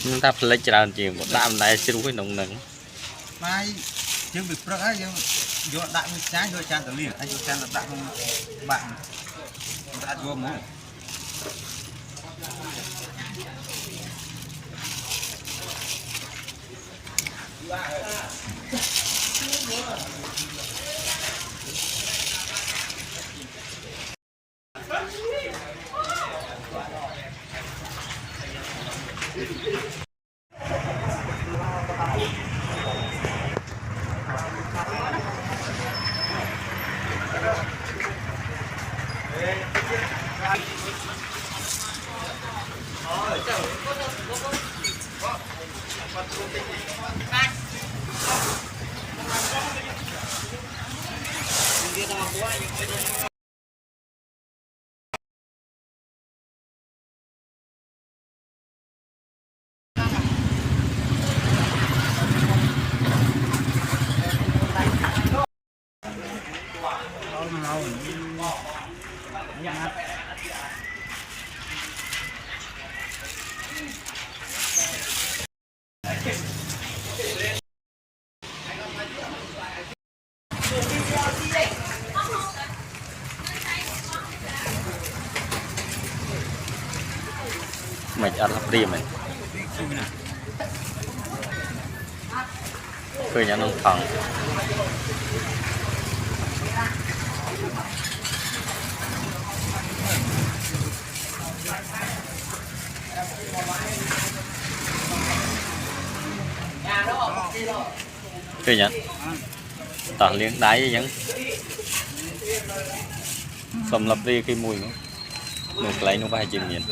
chúng ta lấy tràn chỉ một đạm này chưa với nồng nắng mai chương bị prơ ấy vô đạm trái vô tràn tự liền anh vô tràn là đạm bạn đã vô mũ mày ăn lắp đi mày khơi nhà nông thằng khơi nhà tảng liếng đáy với những xâm lập đi cái mùi nữa mình lấy nó phải chìm nhìn